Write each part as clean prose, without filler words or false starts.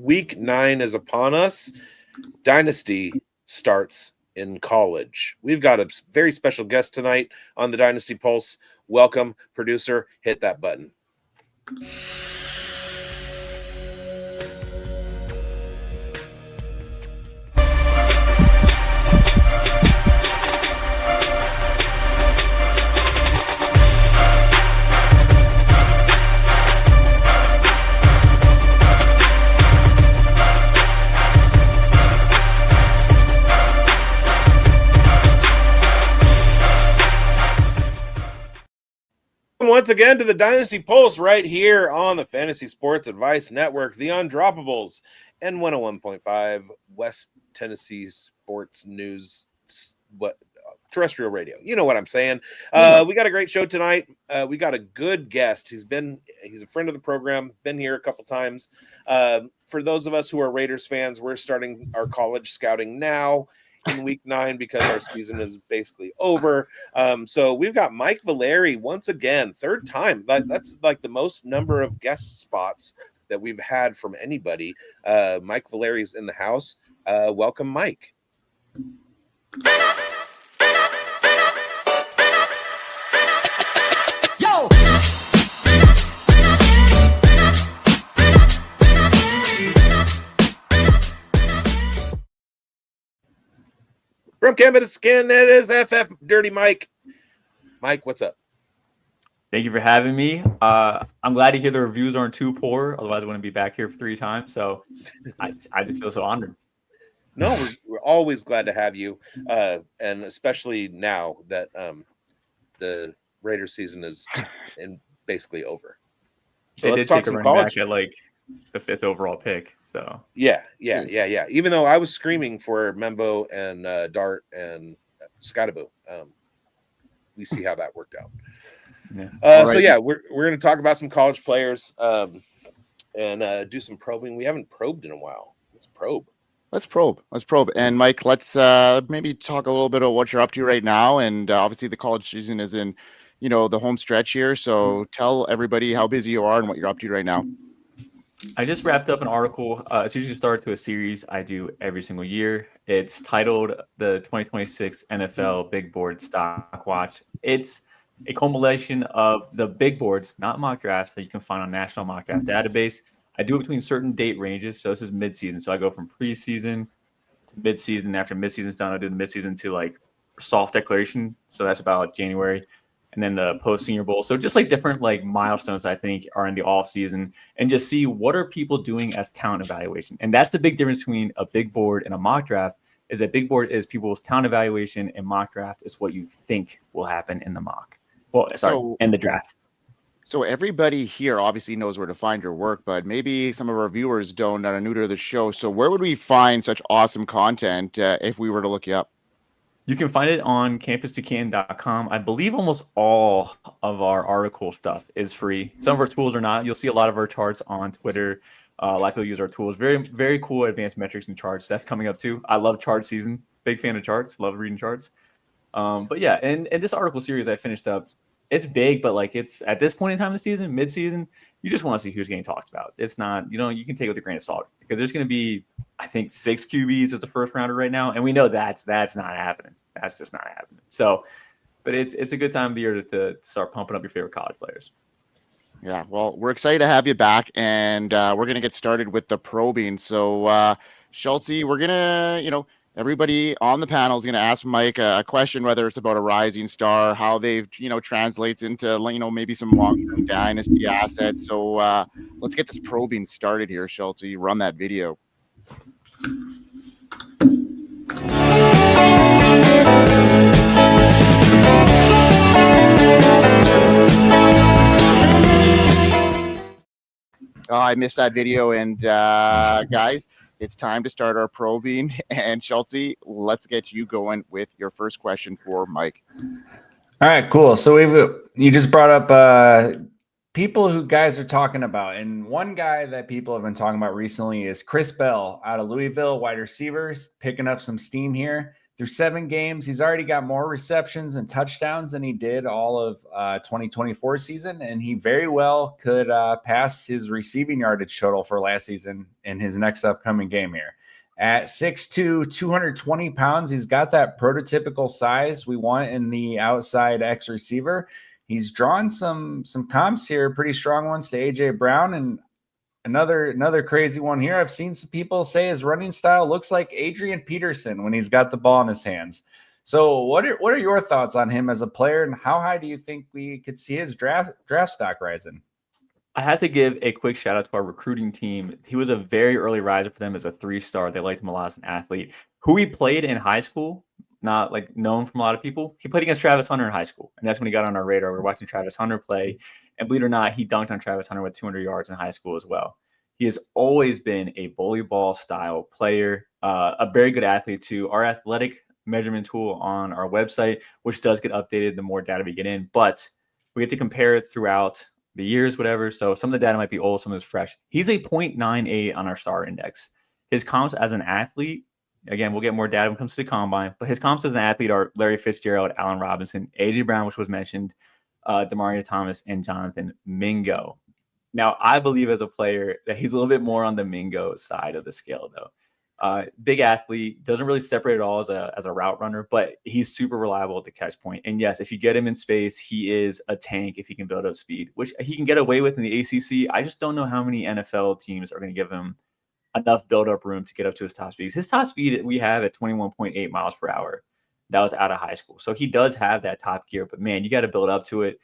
Week 9 is upon us. Dynasty starts in college. We've got a very special guest tonight on the Dynasty Pulse. Welcome, producer. Hit that button. Once again to the Dynasty Pulse right here on the Fantasy Sports Advice Network, the Undroppables, and 101.5 West Tennessee Sports News, terrestrial radio. You know what I'm saying. We got a great show tonight. We got a good guest. He's a friend of the program, been here a couple times. For those of us who are Raiders fans, we're starting our college scouting now in week 9 because our season is basically over. So we've got Mike Vallerie once again, third time. That's like the most number of guest spots that we've had from anybody. Mike Vallerie's in the house. Welcome, Mike. Yo! From Canvas Skin, it is FF Dirty Mike. Mike, what's up? Thank you for having me. I'm glad to hear the reviews aren't too poor. Otherwise, I wouldn't be back here for 3 times. So I just feel so honored. No, we're always glad to have you. And especially now that the Raiders season is basically over. So let's talk some college. Back at like the 5th overall pick. So yeah. Even though I was screaming for Membo and Dart and Scotaboo, we see how that worked out. Yeah. Right. So yeah, we're going to talk about some college players and do some probing. We haven't probed in a while. Let's probe. And Mike, let's maybe talk a little bit about what you're up to right now. And obviously the college season is in, the home stretch here. So tell everybody how busy you are and what you're up to right now. I just wrapped up an article. It's usually the start to a series I do every single year. It's titled the 2026 NFL Big Board Stock Watch. It's a compilation of the big boards, not mock drafts, that you can find on National Mock Draft Database. I do it between certain date ranges. So this is midseason. So I go from preseason to midseason. After midseason's done, I do the midseason to like soft declaration. So that's about January. And then the post Senior Bowl. So just like different like milestones, I think, are in the off season, and just see what are people doing as talent evaluation. And that's the big difference between a big board and a mock draft. Is that big board is people's talent evaluation, and mock draft is what you think will happen in the mock. Well, in the draft. So everybody here obviously knows where to find your work, but maybe some of our viewers don't that are new to the show. So where would we find such awesome content if we were to look you up? You can find it on campustocan.com. I believe almost all of our article stuff is free. Some of our tools are not. You'll see a lot of our charts on Twitter. Likely use our tools. Very, very cool advanced metrics and charts. That's coming up too. I love chart season. Big fan of charts. Love reading charts. But yeah, and this article series I finished up, it's big, but like it's at this point in time of the season, mid-season, you just want to see who's getting talked about. It's not, you can take it with a grain of salt because there's going to be, I think, 6 QBs as the first rounder right now, and we know that's not happening. That's just not happening. So, but it's a good time of the year to start pumping up your favorite college players. Yeah, well, we're excited to have you back, and we're going to get started with the probing. So, Schultze, we're going to, everybody on the panel is going to ask Mike a question, whether it's about a rising star, how they've, translates into, maybe some long-term dynasty assets. So let's get this probing started here, Schultze. Run that video. Oh, I missed that video. And guys, it's time to start our probing. And Schultze, let's get you going with your first question for Mike. All right, cool. So you just brought up people who guys are talking about. And one guy that people have been talking about recently is Chris Bell out of Louisville, wide receivers, picking up some steam here. through 7 games, he's already got more receptions and touchdowns than he did all of 2024 season, and he very well could pass his receiving yardage total for last season in his next upcoming game here. At 6'2", 220 pounds, he's got that prototypical size we want in the outside X receiver. He's drawn some comps here, pretty strong ones to AJ Brown, and another crazy one here. I've seen some people say his running style looks like Adrian Peterson when he's got the ball in his hands. So what are your thoughts on him as a player, and how high do you think we could see his draft stock rising? I had to give a quick shout out to our recruiting team. He was a very early riser for them as a 3-star. They liked him a lot as an athlete. Who he played in high school, not like known from a lot of people. He played against Travis Hunter in high school, and that's when he got on our radar. We were watching Travis Hunter play, and believe it or not, he dunked on Travis Hunter with 200 yards in high school as well. He has always been a bully ball style player, a very good athlete too. Our athletic measurement tool on our website, which does get updated the more data we get in, but we get to compare it throughout the years, whatever. So some of the data might be old, some of it's fresh. He's a 0.98 on our star index. His comps as an athlete, again, we'll get more data when it comes to the combine, but his comps as an athlete are Larry Fitzgerald, Allen Robinson, AJ Brown, which was mentioned, Demario Thomas, and Jonathan Mingo. Now, I believe as a player that he's a little bit more on the Mingo side of the scale, though. Big athlete, doesn't really separate at all as a route runner, but he's super reliable at the catch point. And yes, if you get him in space, he is a tank if he can build up speed, which he can get away with in the ACC. I just don't know how many NFL teams are going to give him enough build-up room to get up to his top speed. His top speed we have at 21.8 miles per hour. That was out of high school. So he does have that top gear, but man, you got to build up to it.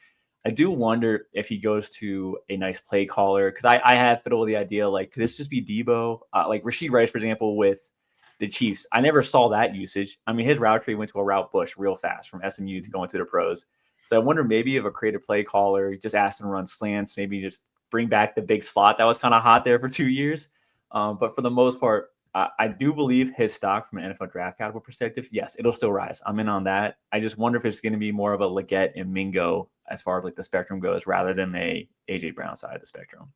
I do wonder if he goes to a nice play caller, because I have fiddled with the idea, like, could this just be Debo? Like Rashid Rice, for example, with the Chiefs. I never saw that usage. I mean, his route tree went to a route bush real fast from SMU to going to the pros. So I wonder maybe if a creative play caller, just ask him to run slants, maybe just bring back the big slot that was kind of hot there for 2 years. But for the most part, I do believe his stock from an NFL draft capital perspective, yes, it'll still rise. I'm in on that. I just wonder if it's going to be more of a Leggett and Mingo as far as like the spectrum goes, rather than a AJ Brown side of the spectrum.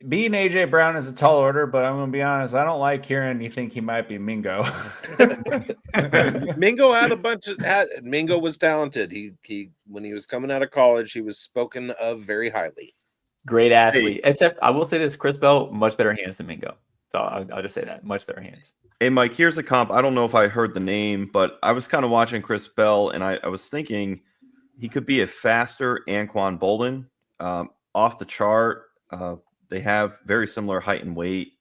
Being AJ Brown is a tall order, but I'm going to be honest, I don't like hearing you think he might be Mingo. Mingo Mingo was talented. He when he was coming out of college, he was spoken of very highly. Great athlete. Hey. Except I will say this, Chris Bell, much better hands than Mingo. So I'll just say that. Much better hands. Hey, Mike, here's a comp. I don't know if I heard the name, but I was kind of watching Chris Bell, and I was thinking he could be a faster Anquan Bolden. Off the chart. They have very similar height and weight.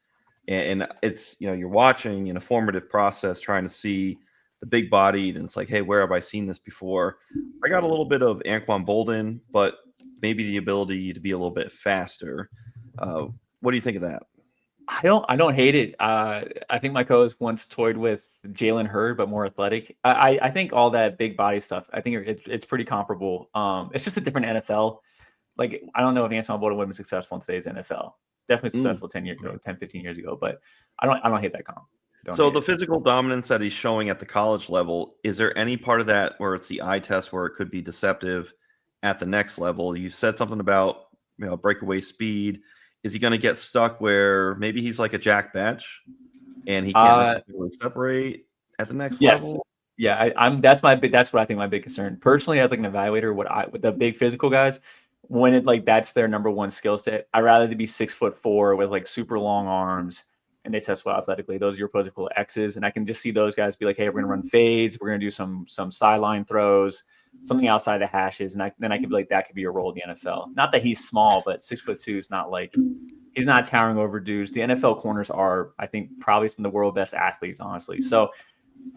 And it's, you're watching in a formative process trying to see the big bodied, and it's like, hey, where have I seen this before? I got a little bit of Anquan Bolden, but maybe the ability to be a little bit faster. What do you think of that? I don't hate it. I think my co-host once toyed with Jalen Hurd, but more athletic. I think all that big body stuff, I think it's pretty comparable. It's just a different NFL. Like, I don't know if Anquan Bolden would have been successful in today's NFL. Definitely successful 10 years ago, 10, 15 years ago, but I don't hate that comp. So the physical dominance that he's showing at the college level, is there any part of that where it's the eye test where it could be deceptive at the next level? You said something about, breakaway speed. Is he going to get stuck where maybe he's like a Jack Batch and he can't necessarily separate at the next level? Yeah, that's what I think my big concern. Personally, as like an evaluator, with the big physical guys, when it like that's their number one skill set, I'd rather to be 6'4" with like super long arms and they test well athletically. Those are your prototypical X's, and I can just see those guys be like, hey, we're gonna run fades, we're gonna do some sideline throws, something outside the hashes, and then I could be like, that could be your role in the NFL. Not that he's small, but 6'2" is not like he's not towering over dudes. The NFL corners are, I think, probably some of the world's best athletes, honestly. So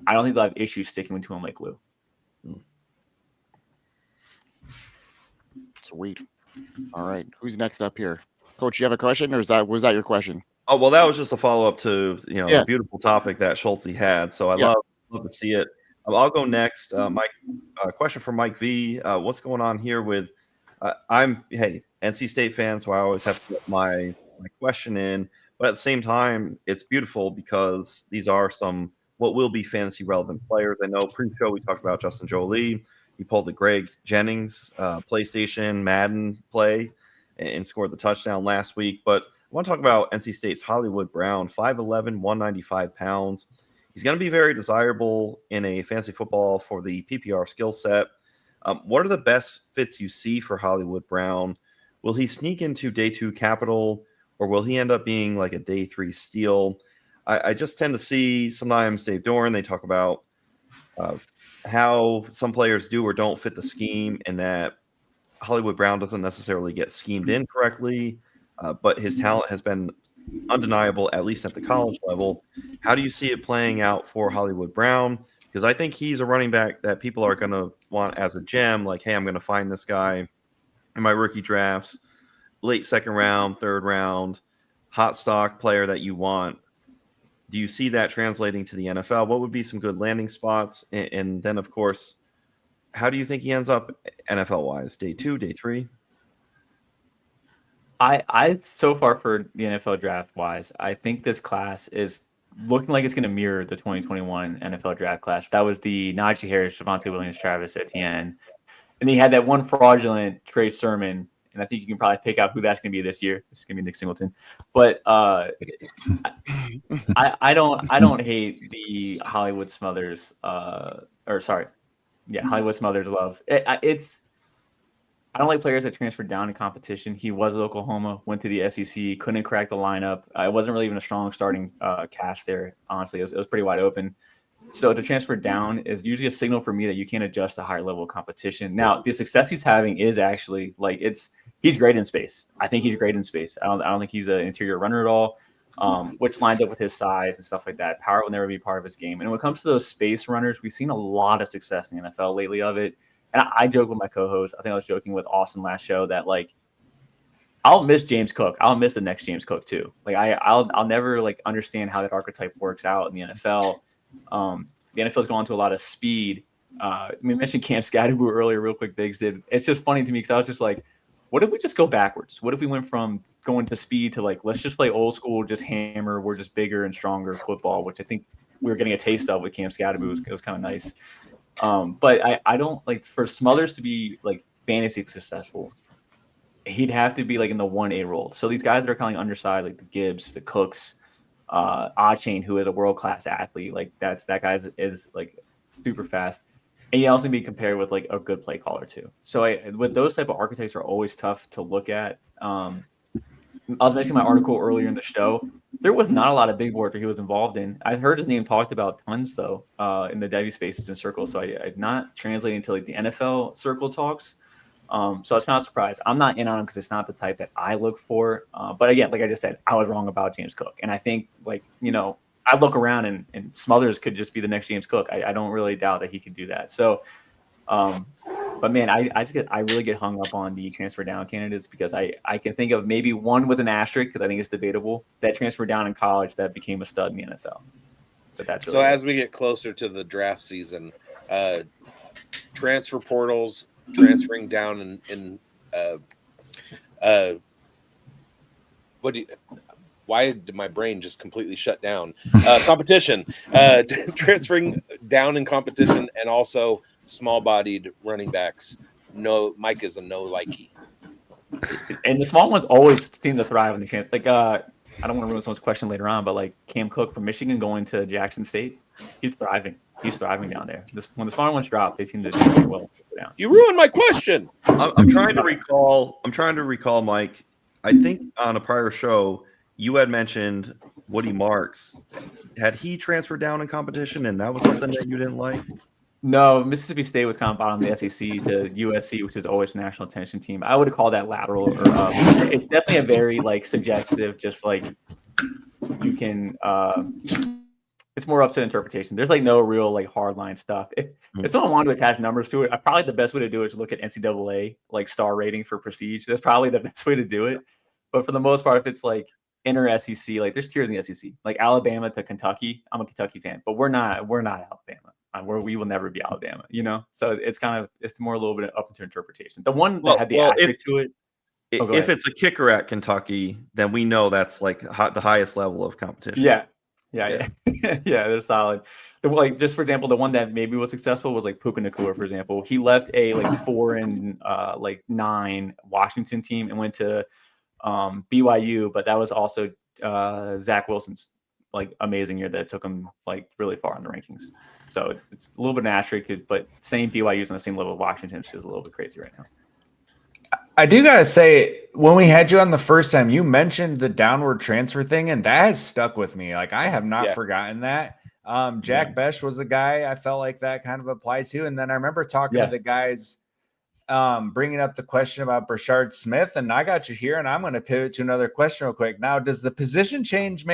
I don't think they'll have issues sticking to him like glue. Sweet. All right. Who's next up here? Coach, you have a question, or was that your question? Oh, well, that was just a follow-up to, the beautiful topic that Schulte had. So I love to see it. I'll go next. Mike, question for Mike V. What's going on here with NC State fan, so I always have to get my question in. But at the same time, it's beautiful because these are some what will be fantasy relevant players. I know pre-show we talked about Justin Jolie. He pulled the Greg Jennings PlayStation Madden play and scored the touchdown last week. But I want to talk about NC State's Hollywood Brown, 5'11", 195 pounds. He's going to be very desirable in a fantasy football for the PPR skill set. What are the best fits you see for Hollywood Brown? Will he sneak into day 2 capital, or will he end up being like a day 3 steal? I just tend to see sometimes Dave Doran, they talk about how some players do or don't fit the scheme, and that Hollywood Brown doesn't necessarily get schemed in correctly, but his talent has been undeniable, at least at the college level. How do you see it playing out for Hollywood Brown? Because I think he's a running back that people are going to want as a gem. Like, hey, I'm going to find this guy in my rookie drafts, late 2nd round, 3rd round, hot stock player that you want. Do you see that translating to the NFL? What would be some good landing spots? And then, of course, how do you think he ends up NFL-wise? Day 2, day 3? I so far for the NFL draft wise, I think this class is looking like it's going to mirror the 2021 NFL draft class. That was the Najee Harris, Javonte Williams, Travis Etienne. And he had that one fraudulent Trey Sermon. And I think you can probably pick out who that's going to be this year. It's going to be Nick Singleton. But I don't hate the Hollywood Smothers Hollywood Smothers love. I don't like players that transferred down in competition. He was at Oklahoma, went to the SEC, couldn't crack the lineup. It wasn't really even a strong starting cast there, honestly. It was pretty wide open. So to transfer down is usually a signal for me that you can't adjust to higher level of competition. Now, the success he's having is actually he's great in space. I think he's great in space. I don't think he's an interior runner at all, which lines up with his size and stuff like that. Power will never be part of his game. And when it comes to those space runners, we've seen a lot of success in the NFL lately of it. And I joke with my co-host. I think I was joking with Austin last show that I'll miss James Cook. I'll miss the next James Cook too. I'll never understand how that archetype works out in the NFL. The NFL's gone to a lot of speed. We mentioned Cam Scatterboo earlier, real quick. Bigz did. It's just funny to me because I was just like, what if we just go backwards? What if we went from going to speed to let's just play old school, just hammer. We're just bigger and stronger football, which I think we were getting a taste of with Cam Scatterboo. It was kind of nice. But I don't for Smothers to be fantasy successful, he'd have to be in the 1A role. So these guys that are kind of undersized, like the Gibbs, the Cooks, Achain, who is a world-class athlete, that guy is super fast. And he also be compared with a good play caller too. So with those type of archetypes are always tough to look at. I was mentioning my article earlier in the show. There was not a lot of big boards where he was involved in. I heard his name talked about tons though in the Devy spaces and circles. So I'm not translating to the NFL circle talks. So I was kind of surprised. I'm not in on him because it's not the type that I look for. But again, like I just said, I was wrong about James Cook. And I think I look around and Smothers could just be the next James Cook. I don't really doubt that he could do that. So, but man, I really get hung up on the transfer down candidates because I can think of maybe one with an asterisk because I think it's debatable that transferred down in college that became a stud in the NFL. But that's really as we get closer to the draft season, transfer portals, transferring down why did my brain just completely shut down? Competition, transferring down in competition, and also small-bodied running backs. No, Mike is a no likey. And the small ones always seem to thrive in the camp. I don't want to ruin someone's question later on, but Cam Cook from Michigan going to Jackson State, he's thriving. He's thriving down there. When the smaller ones drop, they seem to do very well down. You ruined my question. I'm trying to recall, Mike. I think on a prior show, you had mentioned Woody Marks. Had he transferred down in competition, and that was something that you didn't like? No, Mississippi State was kind of bottom of the SEC to USC, which is always a national attention team. I would call that lateral. Or it's definitely a very suggestive, just you can. It's more up to interpretation. There's no real hard line stuff. If someone wanted to attach numbers to it, probably the best way to do it is to look at NCAA star rating for prestige. That's probably the best way to do it. But for the most part, if it's inner SEC, there's tiers in the SEC, Alabama to Kentucky. I'm a Kentucky fan, but we're not Alabama. We will never be Alabama, So it's more a little bit up to interpretation. The one that had the asterisk to it. If it's a kicker at Kentucky, then we know that's the highest level of competition. Yeah, they're solid. Just for example, the one that maybe was successful was Puka Nacua, for example. He left a 4-9 Washington team and went to BYU, but that was also Zach Wilson's like amazing year that took him like really far in the rankings. So it's a little bit an asterisk, but same BYU's on the same level of Washington, which is a little bit crazy right now. I do gotta say, when we had you on the first time, you mentioned the downward transfer thing, and that has stuck with me. Like, I have not forgotten that. Jack Besh was a guy I felt like that kind of applied to, and then I remember talking to the guys, bringing up the question about Brashard Smith, and I got you here, and I'm going to pivot to another question real quick. Now, does the position change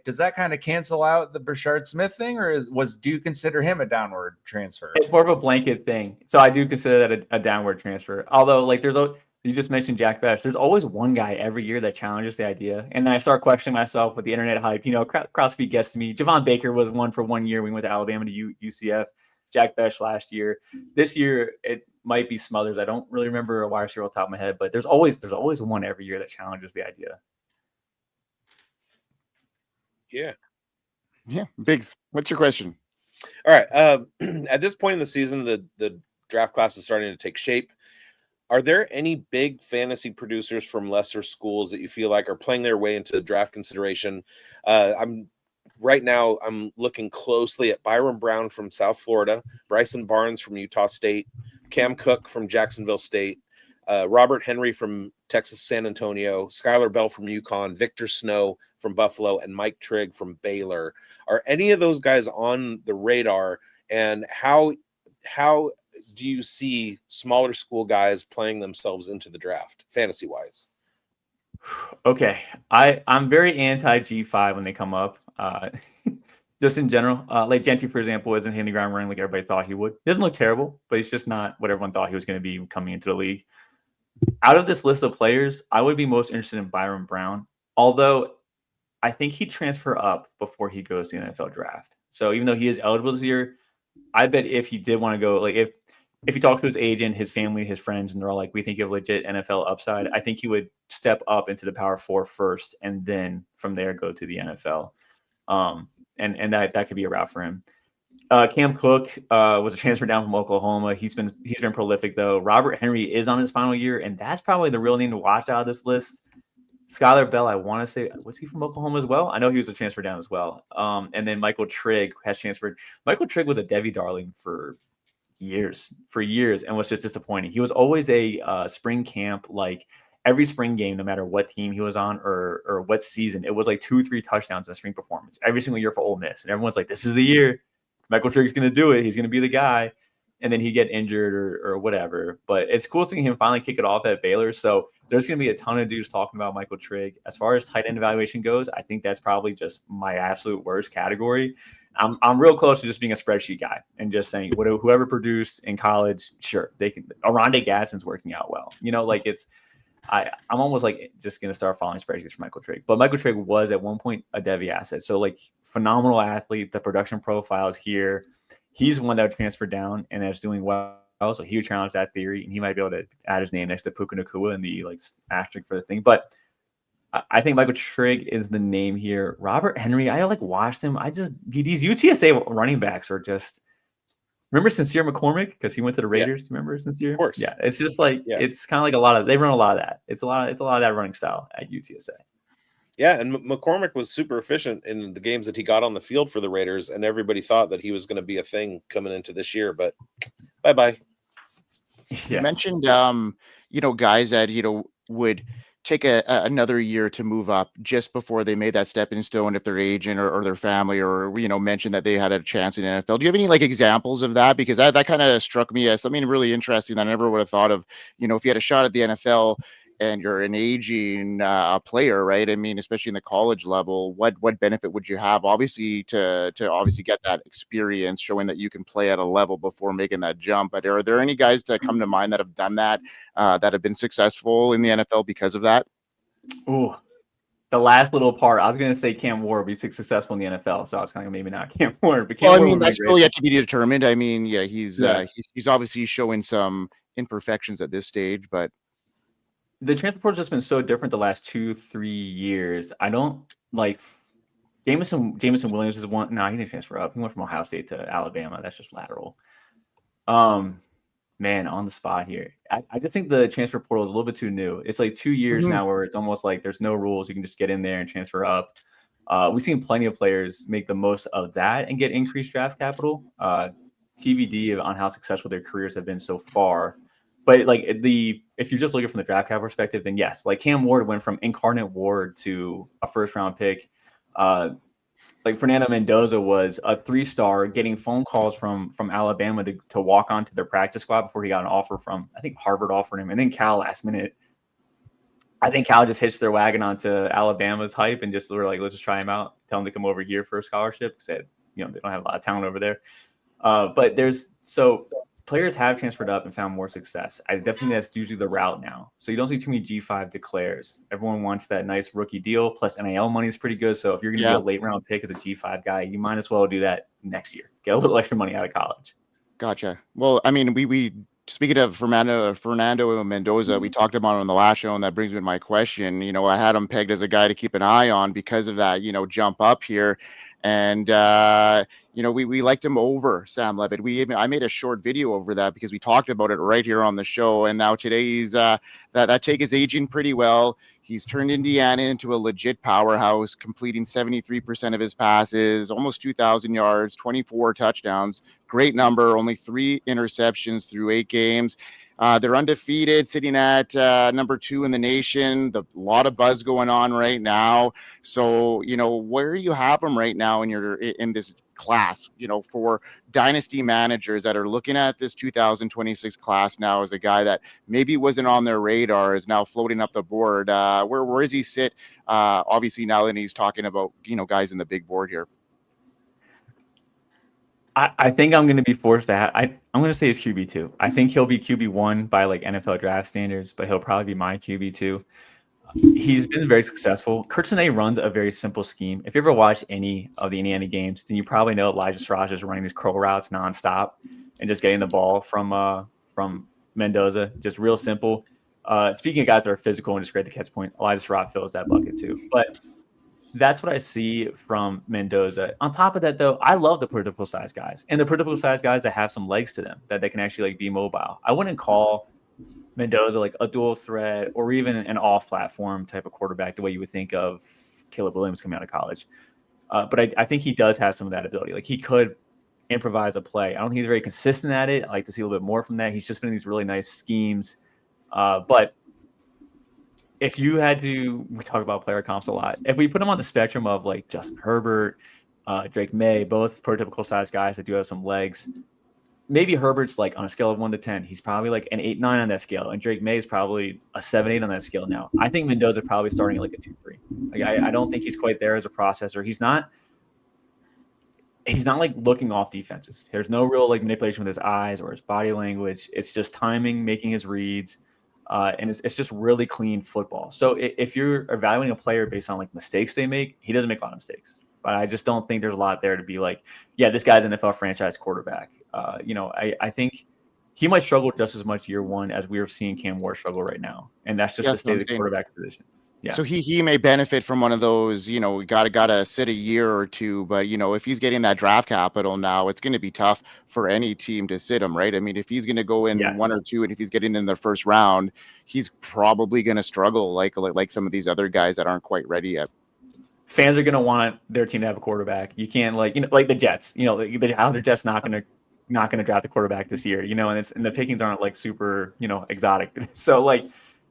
does that kind of cancel out the Brashard Smith thing, or do you consider him a downward transfer? It's more of a blanket thing. So I do consider that a downward transfer. Although, like, you just mentioned Jack Besh. There's always one guy every year that challenges the idea. And then I start questioning myself with the internet hype. CrossFit gets to me. Javon Baker was one for 1 year. We went to Alabama to UCF. Jack Besh last year. This year, it might be Smothers. I don't really remember a wide receiver off the top of my head, but there's always one every year that challenges the idea. Yeah. bigz, what's your question? All right. At this point in the season, the draft class is starting to take shape. Are there any big fantasy producers from lesser schools that you feel like are playing their way into draft consideration? I'm looking closely at Byron Brown from South Florida, Bryson Barnes from Utah State, Cam Cook from Jacksonville State, Robert Henry from Texas San Antonio, Skylar Bell from UConn, Victor Snow from Buffalo, and Mike Trigg from Baylor. Are any of those guys on the radar? And how do you see smaller school guys playing themselves into the draft, fantasy-wise? Okay. I'm very anti G5 when they come up. Just in general. Like Genty, for example, isn't hitting the ground running like everybody thought he would. He doesn't look terrible, but he's just not what everyone thought he was going to be coming into the league. Out of this list of players, I would be most interested in Byron Brown, although I think he'd transfer up before he goes to the NFL draft. So even though he is eligible this year, I bet if he did want to go, like if he talks to his agent, his family, his friends, and they're all like, we think you have legit NFL upside, I think he would step up into the Power 4 first and then from there go to the NFL. And that could be a route for him. Cam Cook was a transfer down from Oklahoma. He's been prolific though. Robert Henry is on his final year, and that's probably the real name to watch out of this list. Skylar Bell, I want to say, was he from Oklahoma as well? I know he was a transfer down as well. And then Michael Trigg has transferred. Michael Trigg was a Debbie darling for years, and was just disappointing. He was always a spring camp, like every spring game, no matter what team he was on or what season, it was like 2-3 touchdowns in a spring performance every single year for Ole Miss. And everyone's like, this is the year. Michael Trigg's going to do it. He's going to be the guy. And then he'd get injured or whatever. But it's cool seeing him finally kick it off at Baylor. So there's going to be a ton of dudes talking about Michael Trigg. As far as tight end evaluation goes, I think that's probably just my absolute worst category. I'm real close to just being a spreadsheet guy and just saying whoever produced in college, sure, they can. Aronde Gadsden's working out well. I'm almost like just going to start following spreadsheets for Michael Trigg. But Michael Trigg was at one point a Devi asset. So like phenomenal athlete. The production profile is here. He's one that would transfer down and is doing well. So he would challenge that theory, and he might be able to add his name next to Puka Nacua in the like asterisk for the thing. But I think Michael Trigg is the name here. Robert Henry, I like watched him. These UTSA running backs are just. Remember Sincere McCormick because he went to the Raiders. Do you remember Sincere? Of course. Yeah, it's just like it's kind of like a lot of they run a lot of that. It's a lot of that running style at UTSA. Yeah, and McCormick was super efficient in the games that he got on the field for the Raiders, and everybody thought that he was going to be a thing coming into this year. But bye. You mentioned guys that would take another year to move up just before they made that stepping stone if their agent or their family or mentioned that they had a chance in the NFL. Do you have any like examples of that? Because that kind of struck me as something really interesting that I never would have thought of. If you had a shot at the NFL and you're an aging player, right? I mean, especially in the college level, what benefit would you have? Obviously, to obviously get that experience, showing that you can play at a level before making that jump. But are there any guys that come to mind that have done that, that have been successful in the NFL because of that? Oh, the last little part, I was going to say Cam Ward would be successful in the NFL, so I was kind of maybe not Cam Ward. But Cam Ward that's still yet to be determined. I mean, he's obviously showing some imperfections at this stage, but. The transfer portal has just been so different the last 2-3 years. I don't like Jameson Williams is one. No, he didn't transfer up. He went from Ohio State to Alabama. That's just lateral. Man, on the spot here. I just think the transfer portal is a little bit too new. It's like 2 years now where it's almost like there's no rules. You can just get in there and transfer up. We've seen plenty of players make the most of that and get increased draft capital. TBD on how successful their careers have been so far. But like if you're just looking from the draft capital perspective, then yes, like Cam Ward went from incarnate Ward to a first round pick. Like Fernando Mendoza was a 3-star, getting phone calls from Alabama to walk onto their practice squad before he got an offer from, I think Harvard offered him, and then Cal last minute. I think Cal just hitched their wagon onto Alabama's hype and just were like, let's just try him out, tell him to come over here for a scholarship because they don't have a lot of talent over there. But players have transferred up and found more success. I definitely think that's usually the route now. So you don't see too many G5 declares. Everyone wants that nice rookie deal. Plus NIL money is pretty good. So if you're going to be a late round pick as a G5 guy, you might as well do that next year. Get a little extra money out of college. Gotcha. Well, I mean, we speaking of Fernando Mendoza, we talked about him on the last show, and that brings me to my question. I had him pegged as a guy to keep an eye on because of that, jump up here. And, we liked him over Sam Levitt. I made a short video over that because we talked about it right here on the show. And now today he's that take is aging pretty well. He's turned Indiana into a legit powerhouse, completing 73% of his passes, almost 2,000 yards, 24 touchdowns. Great number, only 3 interceptions through 8 games. They're undefeated, sitting at number 2 in the nation. A lot of buzz going on right now. So, where you have them right now in this class, for dynasty managers that are looking at this 2026 class now as a guy that maybe wasn't on their radar is now floating up the board. Where does he sit? Obviously, now that he's talking about, guys in the big board here. I think I'm going to be forced to I'm going to say he's QB2. I think he'll be QB1 by like NFL draft standards, but he'll probably be my QB2. He's been very successful. Kurtzene runs a very simple scheme. If you ever watch any of the Indiana games, then you probably know Elijah Sraj is running these curl routes nonstop and just getting the ball from Mendoza. Just real simple. Speaking of guys that are physical and just great to catch point, Elijah Sraj fills that bucket too. But that's what I see from Mendoza. On top of that, though, I love the prototypical size guys and the prototypical size guys that have some legs to them, that they can actually like be mobile. I wouldn't call Mendoza like a dual threat or even an off-platform type of quarterback the way you would think of Caleb Williams coming out of college. But I think he does have some of that ability. Like he could improvise a play. I don't think he's very consistent at it. I like to see a little bit more from that. He's just been in these really nice schemes. But if you had to, we talk about player comps a lot. If we put him on the spectrum of like Justin Herbert, Drake May, both prototypical size guys that do have some legs, maybe Herbert's like on a scale of 1 to 10, he's probably like an 8-9 on that scale, and Drake May is probably a 7-8 on that scale now. I think Mendoza probably starting at like a 2-3. Like I don't think he's quite there as a processor. He's not like looking off defenses. There's no real like manipulation with his eyes or his body language. It's just timing, making his reads. And it's just really clean football. So if you're evaluating a player based on like mistakes they make, he doesn't make a lot of mistakes. But I just don't think there's a lot there to be like, yeah, this guy's an NFL franchise quarterback. I think he might struggle just as much year one as we are seeing Cam Ward struggle right now. And that's just the state of the quarterback position. Yeah. So he may benefit from one of those, gotta sit a year or two, but if he's getting that draft capital now, it's going to be tough for any team to sit him, right? I mean, if he's going to go in 1 or 2, and if he's getting in the first round, he's probably going to struggle like some of these other guys that aren't quite ready yet. Fans are going to want their team to have a quarterback. You can't like the Jets, how the Jets not going to draft a quarterback this year, and the pickings aren't like super, exotic. So like,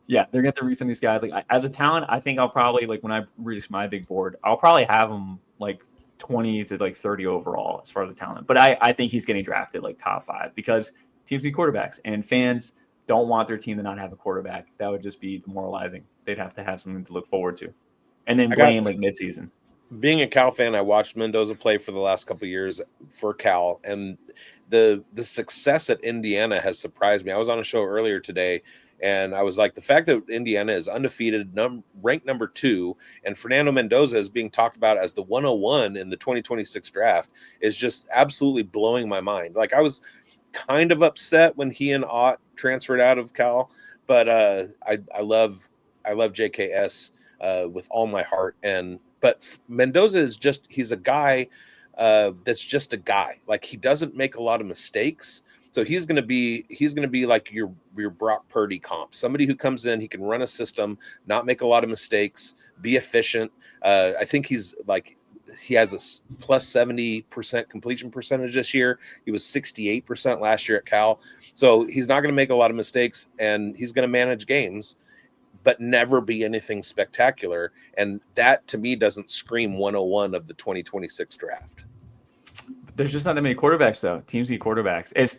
yeah, they're going to have to reach on these guys. Like as a talent, I think I'll probably like when I reach my big board, I'll probably have them like 20 to like 30 overall as far as the talent. But I think he's getting drafted like top 5 because teams need quarterbacks and fans don't want their team to not have a quarterback. That would just be demoralizing. They'd have to have something to look forward to. And then blame like midseason. Being a Cal fan, I watched Mendoza play for the last couple of years for Cal, and the success at Indiana has surprised me. I was on a show earlier today, and I was like, the fact that Indiana is undefeated, ranked number 2, and Fernando Mendoza is being talked about as the 101 in the 2026 draft is just absolutely blowing my mind. Like I was kind of upset when he and Ott transferred out of Cal, but I love JKS with all my heart. But Mendoza is he's a guy that's just a guy. Like he doesn't make a lot of mistakes. So he's going to be like your Brock Purdy comp, somebody who comes in, he can run a system, not make a lot of mistakes, be efficient. I think he has a plus 70% completion percentage this year. He was 68% last year at Cal. So he's not going to make a lot of mistakes, and he's going to manage games, but never be anything spectacular. And that, to me, doesn't scream 101 of the 2026 draft. There's just not that many quarterbacks, though. Teams need quarterbacks. It's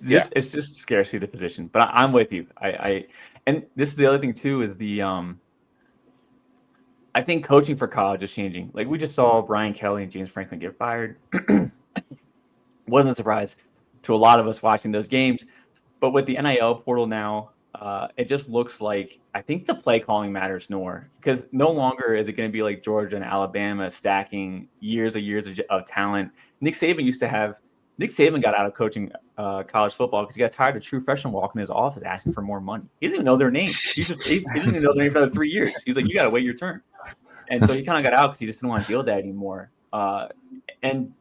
just scarcity of the position. But I'm with you. And this is the other thing too, is I think coaching for college is changing. Like, we just saw Brian Kelly and James Franklin get fired. Wasn't a surprise to a lot of us watching those games. But with the NIL portal now, it just looks like, I think the play calling matters more, because no longer is it going to be like Georgia and Alabama stacking years of talent. Nick Saban got out of coaching college football because he got tired of true freshmen walking in his office asking for more money. He doesn't even know their names. He didn't even know their name for another 3 years. He's like, you got to wait your turn. And so he kind of got out because he just didn't want to deal with that anymore. And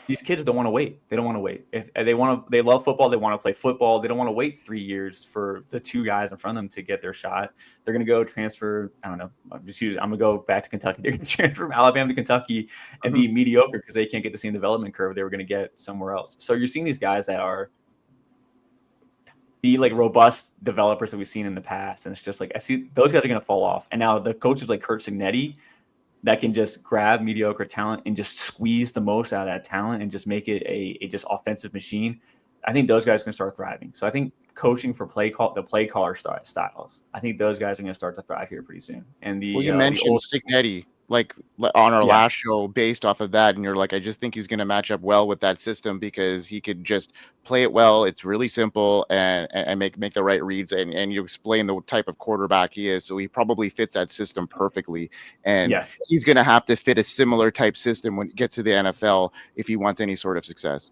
these kids don't want to wait. They don't want to wait. If they love football. They want to play football. They don't want to wait 3 years for the two guys in front of them to get their shot. They're going to go transfer. I don't know. I'm going to go back to Kentucky. They're going to transfer from Alabama to Kentucky and be mediocre because they can't get the same development curve they were going to get somewhere else. So you're seeing these guys that are the like robust developers that we've seen in the past. And it's just like, I see those guys are going to fall off. And now the coaches like Kurt Signetti that can just grab mediocre talent and just squeeze the most out of that talent and just make it a just offensive machine. I think those guys can start thriving. So I think coaching for the play caller styles, I think those guys are going to start to thrive here pretty soon. And you mentioned Signetti, like on our last show, based off of that, and you're like, I just think he's going to match up well with that system because he could just play it well. It's really simple and make the right reads, and you explain the type of quarterback he is, so he probably fits that system perfectly. And he's going to have to fit a similar type system when it gets to the NFL if he wants any sort of success.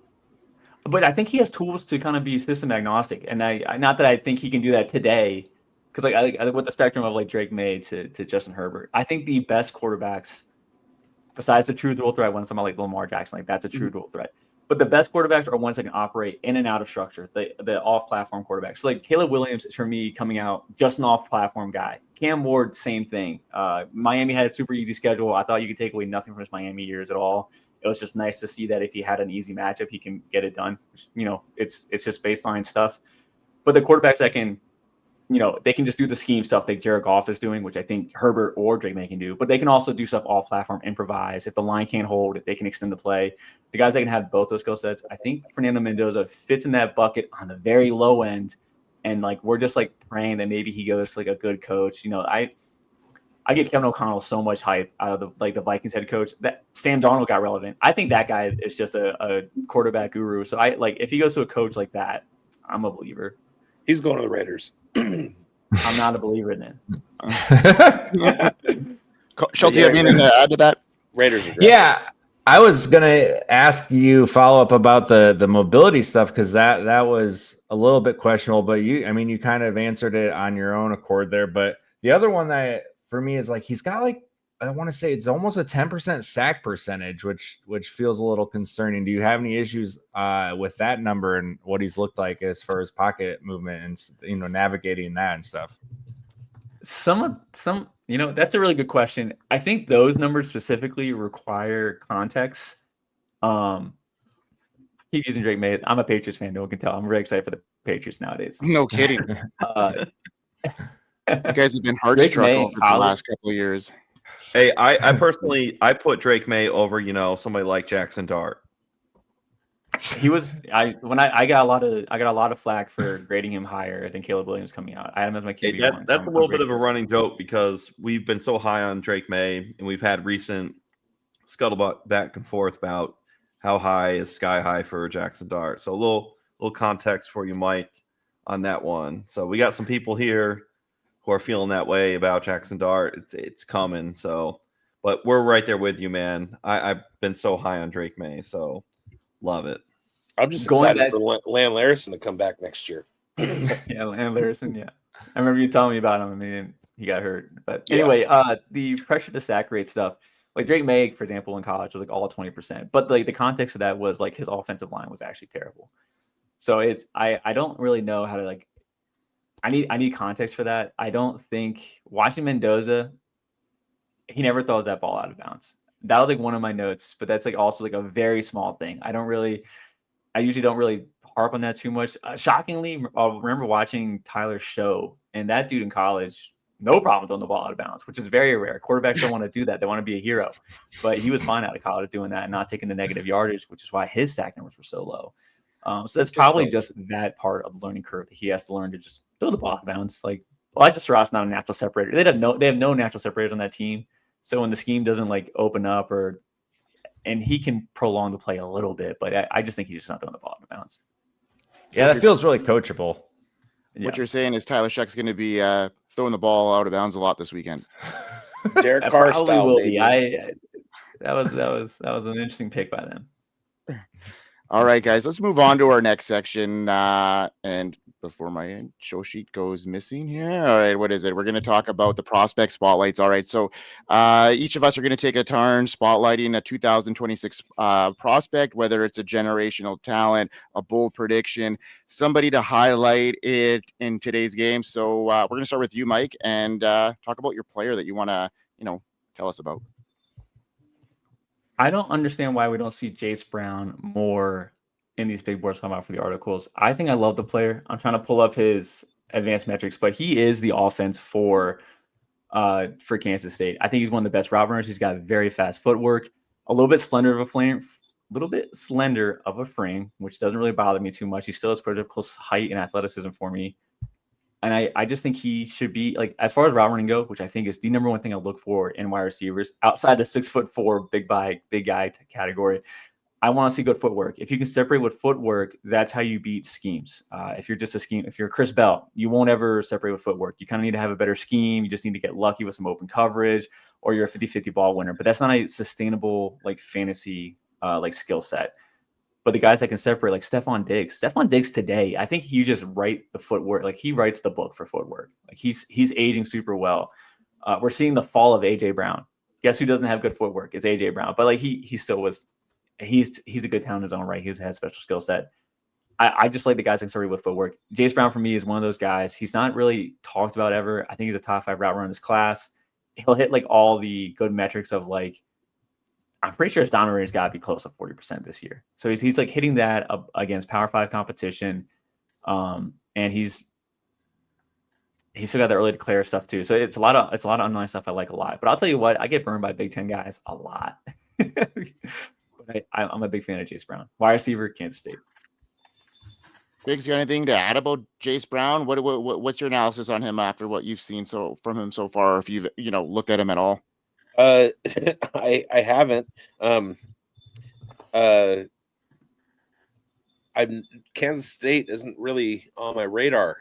But I think he has tools to kind of be system agnostic, and I not that I think he can do that today. Because I with the spectrum of like Drake May to Justin Herbert, I think the best quarterbacks, besides the true dual threat, when I'm talking about like Lamar Jackson, like that's a true dual threat. But the best quarterbacks are ones that can operate in and out of structure, the off-platform quarterbacks. So like Caleb Williams is for me coming out just an off-platform guy. Cam Ward, same thing. Miami had a super easy schedule. I thought you could take away nothing from his Miami years at all. It was just nice to see that if he had an easy matchup, he can get it done. You know, it's just baseline stuff. But the quarterbacks that can, you know, they can just do the scheme stuff like Jared Goff is doing, which I think Herbert or Drake May can do. But they can also do stuff off-platform, improvise. If the line can't hold, if they can extend the play. The guys that can have both those skill sets, I think Fernando Mendoza fits in that bucket on the very low end. And, like, we're just, like, praying that maybe he goes to, like, a good coach. You know, I get Kevin O'Connell so much hype out of the Vikings head coach that Sam Darnold got relevant. I think that guy is just a quarterback guru. So, if he goes to a coach like that, I'm a believer. He's going to the Raiders. I'm not a believer then. Schulte, you have anything to add to that? Raiders are yeah, I was gonna ask you follow up about the mobility stuff because that was a little bit questionable, but you kind of answered it on your own accord there. But the other one that for me is like he's got like I want to say it's almost a 10% sack percentage, which feels a little concerning. Do you have any issues with that number and what he's looked like as far as pocket movement and navigating that and stuff? Some that's a really good question. I think those numbers specifically require context. Keep using Drake May. I'm a Patriots fan. No one can tell. I'm very excited for the Patriots nowadays. No kidding. You guys have been heart-struck over the last couple of years. Hey, I personally put Drake May over, somebody like Jackson Dart. He was I got a lot of flack for grading him higher than Caleb Williams coming out. I had him as my QB1. That's a little bit of a running joke because we've been so high on Drake May and we've had recent scuttlebutt back and forth about how high is sky high for Jackson Dart. So a little context for you, Mike, on that one. So we got some people here who are feeling that way about Jackson Dart. It's coming. So, but we're right there with you, man. I've been so high on Drake May, so love it. I'm just excited for Lan Larison to come back next year. Yeah, Lan Larison. Yeah, I remember you telling me about him, and he got hurt. But anyway, the pressure to sack rate stuff, like Drake May, for example, in college was like all 20%. But like the context of that was like his offensive line was actually terrible. So I don't really know how to like. I need context for that. I don't think watching Mendoza, he never throws that ball out of bounds. That was like one of my notes, but that's like also like a very small thing. I usually don't really harp on that too much. Shockingly, I remember watching Tyler's show, and that dude in college, no problem throwing the ball out of bounds, which is very rare. Quarterbacks don't want to do that. They want to be a hero. But he was fine out of college doing that and not taking the negative yardage, which is why his sack numbers were so low. So that's probably just that part of the learning curve that he has to learn to just throw the ball out of bounds. Like Elijah Sarra's not a natural separator. They have no natural separators on that team. So when the scheme doesn't like open up and he can prolong the play a little bit, but I just think he's just not throwing the ball out of bounds. Yeah, that feels really coachable. What you're saying is Tyler Sheck's going to be throwing the ball out of bounds a lot this weekend. Derek Carr style, will maybe. be. That was an interesting pick by them. All right, guys, let's move on to our next section. And before my show sheet goes missing here, all right, what is it? We're going to talk about the prospect spotlights. All right, so each of us are going to take a turn spotlighting a 2026 prospect, whether it's a generational talent, a bold prediction, somebody to highlight it in today's game. So we're going to start with you, Mike, and talk about your player that you want to, tell us about. I don't understand why we don't see Jayce Brown more in these big boards coming out for the articles. I think I love the player. I'm trying to pull up his advanced metrics, but he is the offense for Kansas State. I think he's one of the best route runners. He's got very fast footwork, a little bit slender of a frame, which doesn't really bother me too much. He still has pretty close height and athleticism for me. And I just think he should be, like, as far as route running go, which I think is the number one thing I look for in wide receivers outside the 6'4" big guy category. I want to see good footwork. If you can separate with footwork, that's how you beat schemes. If you're Chris Bell, you won't ever separate with footwork. You kind of need to have a better scheme. You just need to get lucky with some open coverage, or you're a 50-50 ball winner. But that's not a sustainable like fantasy like skill set. But the guys that can separate, like Stephon Diggs today, I think you just write the footwork. Like he writes the book for footwork. Like he's aging super well. We're seeing the fall of AJ Brown. Guess who doesn't have good footwork? It's AJ Brown. But like he still was. He's a good talent in his own right. He has a special skill set. I just like the guys that can separate with footwork. Jayce Brown for me is one of those guys. He's not really talked about ever. I think he's a top 5 route runner in his class. He'll hit like all the good metrics of like. I'm pretty sure his dominant rate's got to be close to 40% this year. So he's like hitting that up against Power 5 competition. And he's still got the early declare stuff too. So it's a lot of online stuff I like a lot. But I'll tell you what, I get burned by Big Ten guys a lot. But I'm a big fan of Jayce Brown. Wide receiver, Kansas State. Biggs, you got anything to add about Jayce Brown? What's your analysis on him after what you've seen from him so far, if you've looked at him at all? I haven't. Kansas State isn't really on my radar.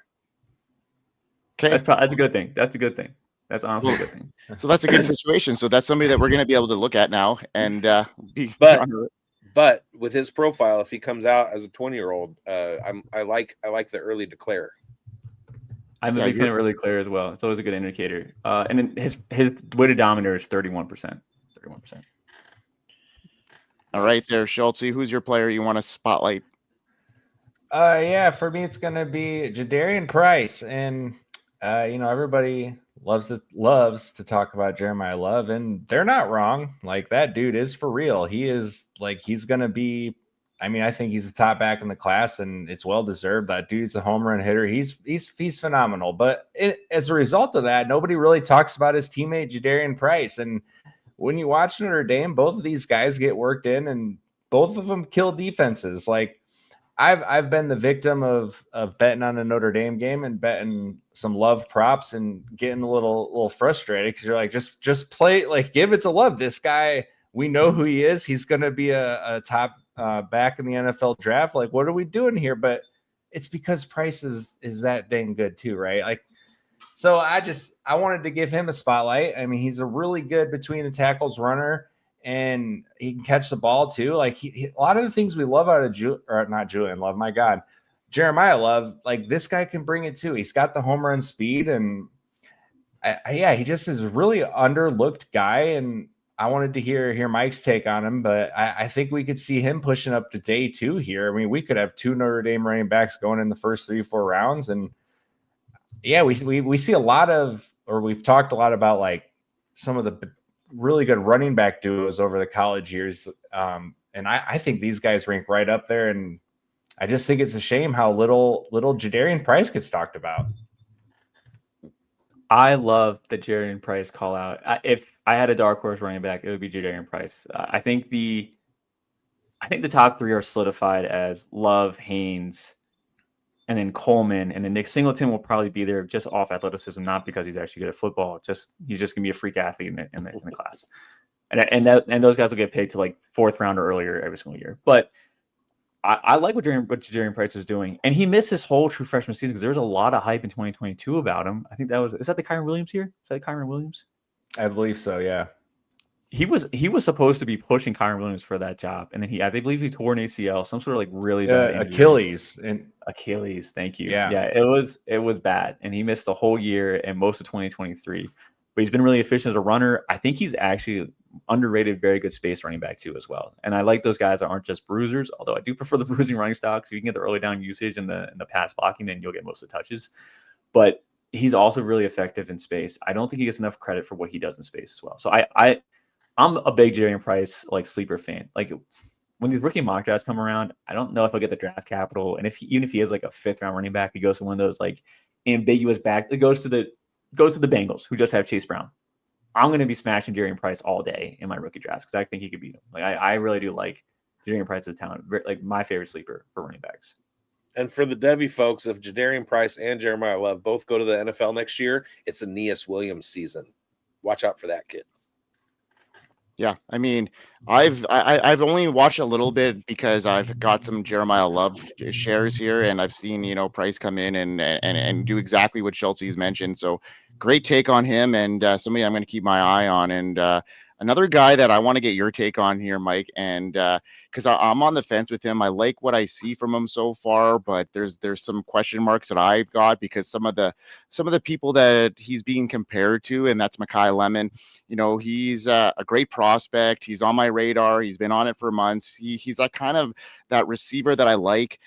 Okay, that's a good thing. That's a good thing. That's honestly a good thing. So that's a good situation. So that's somebody that we're going to be able to look at now and But with his profile, if he comes out as a 20-year-old, I like the early declare. I'm a big fan of early declare as well. It's always a good indicator. And then his weighted dominator is 31%. 31%. All right, there, Schultz. Who's your player you want to spotlight? Yeah, for me it's gonna be Jadarian Price, and everybody loves to talk about Jeremiah Love, and they're not wrong. Like that dude is for real. He is like he's gonna be. I mean, I think he's the top back in the class, and it's well deserved. That dude's a home run hitter. He's phenomenal. But as a result of that, nobody really talks about his teammate Jadarian Price. And when you watch Notre Dame, both of these guys get worked in, and both of them kill defenses. Like I've been the victim of betting on a Notre Dame game and betting some Love props and getting a little frustrated because you're like, just play, like give it to Love. This guy, we know who he is. He's going to be a top back in the NFL draft. Like, what are we doing here? But it's because Price is that dang good too, right? Like, so I wanted to give him a spotlight. I mean, he's a really good between the tackles runner, and he can catch the ball too. Like a lot of the things we love out of Julian Love, my God, Jeremiah Love, like this guy can bring it too. He's got the home run speed, and he just is a really underlooked guy. And I wanted to hear Mike's take on him, but I think we could see him pushing up to day 2 here. I mean, we could have 2 Notre Dame running backs going in the first 3-4 rounds, and yeah, we see a lot of, or we've talked a lot about like some of the really good running back duos over the college years, and I think these guys rank right up there, and I just think it's a shame how little Jadarian Price gets talked about. I love the Jadarian Price call out. If I had a dark horse running back, it would be Jadarian Price. I think the top 3 are solidified as Love, Haynes, and then Coleman, and then Nick Singleton will probably be there just off athleticism, not because he's actually good at football. He's just gonna be a freak athlete in the class, and those guys will get paid to like 4th round or earlier every single year. But I like what Jadarian Price is doing, and he missed his whole true freshman season because there was a lot of hype in 2022 about him. I think is that the Kyron Williams year? Is that Kyron Williams? I believe so. Yeah, he was supposed to be pushing Kyron Williams for that job, and then I believe he tore an ACL, some sort of like really bad injury. Achilles. Thank you. Yeah, it was bad, and he missed the whole year and most of 2023. But he's been really efficient as a runner. I think he's actually underrated, very good space running back too as well. And I like those guys that aren't just bruisers, although I do prefer the bruising running style because if you can get the early down usage and the pass blocking, then you'll get most of the touches. But he's also really effective in space. I don't think he gets enough credit for what he does in space as well. So I'm a big Jadarian Price like sleeper fan. Like when these rookie mock drafts come around, I don't know if I'll get the draft capital. And even if he has like a 5th round running back, he goes to one of those like ambiguous back. It goes to the Bengals who just have Jayce Brown. I'm going to be smashing Jadarian Price all day in my rookie drafts because I think he could beat him. Like I really do like Jadarian Price as a talent, like my favorite sleeper for running backs. And for the Devy folks, if Jadarian Price and Jeremiah Love both go to the NFL next year, it's Aeneas Williams season. Watch out for that kid. Yeah, I mean, I've only watched a little bit because I've got some Jeremiah Love shares here, and I've seen Price come in and do exactly what Schultze's mentioned. So great take on him, and somebody I'm going to keep my eye on. And another guy that I want to get your take on here, Mike, and because I'm on the fence with him. I like what I see from him so far, but there's some question marks that I've got because some of the people that he's being compared to, and that's Makai Lemon. He's a great prospect. He's on my radar. He's been on it for months. He's like kind of that receiver that I like,